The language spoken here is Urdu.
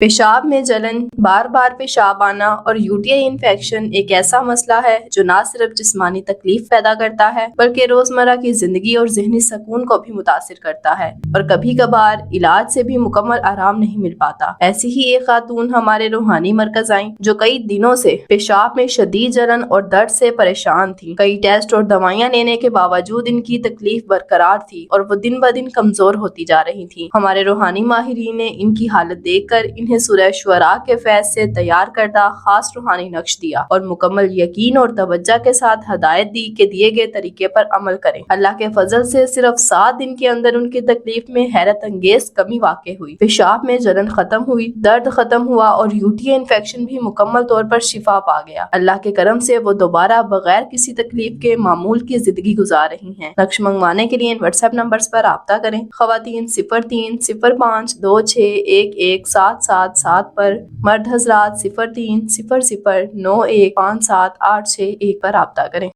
پیشاب میں جلن، بار بار پیشاب آنا اور UTI انفیکشن ایک ایسا مسئلہ ہے جو نہ صرف جسمانی تکلیف پیدا کرتا ہے بلکہ روزمرہ کی زندگی اور ذہنی سکون کو بھی متاثر کرتا ہے، اور کبھی کبھار علاج سے بھی مکمل آرام نہیں مل پاتا۔ ایسی ہی ایک خاتون ہمارے روحانی مرکز آئیں جو کئی دنوں سے پیشاب میں شدید جلن اور درد سے پریشان تھی۔ کئی ٹیسٹ اور دوائیاں لینے کے باوجود ان کی تکلیف برقرار تھی اور وہ دن بدن کمزور ہوتی جا رہی تھی۔ ہمارے روحانی ماہرین نے ان کی حالت دیکھ کر انہیں سورہ شعراء کے فیض سے تیار کردہ خاص روحانی نقش دیا اور مکمل یقین اور توجہ کے ساتھ ہدایت دی کہ دیے گئے طریقے پر عمل کریں۔ اللہ کے فضل سے صرف 7 دن کے اندر ان کی تکلیف میں حیرت انگیز کمی واقع ہوئی۔ پیشاب میں جلن ختم ہوئی، درد ختم ہوا اور UTI انفیکشن بھی مکمل طور پر شفا پا گیا۔ اللہ کے کرم سے وہ دوبارہ بغیر کسی تکلیف کے معمول کی زندگی گزار رہی ہیں۔ نقش منگوانے کے لیے واٹس ایپ نمبرز پر رابطہ کریں۔ خواتین 0305211777 پر، مرد حضرات 0300915786 پر رابطہ کریں۔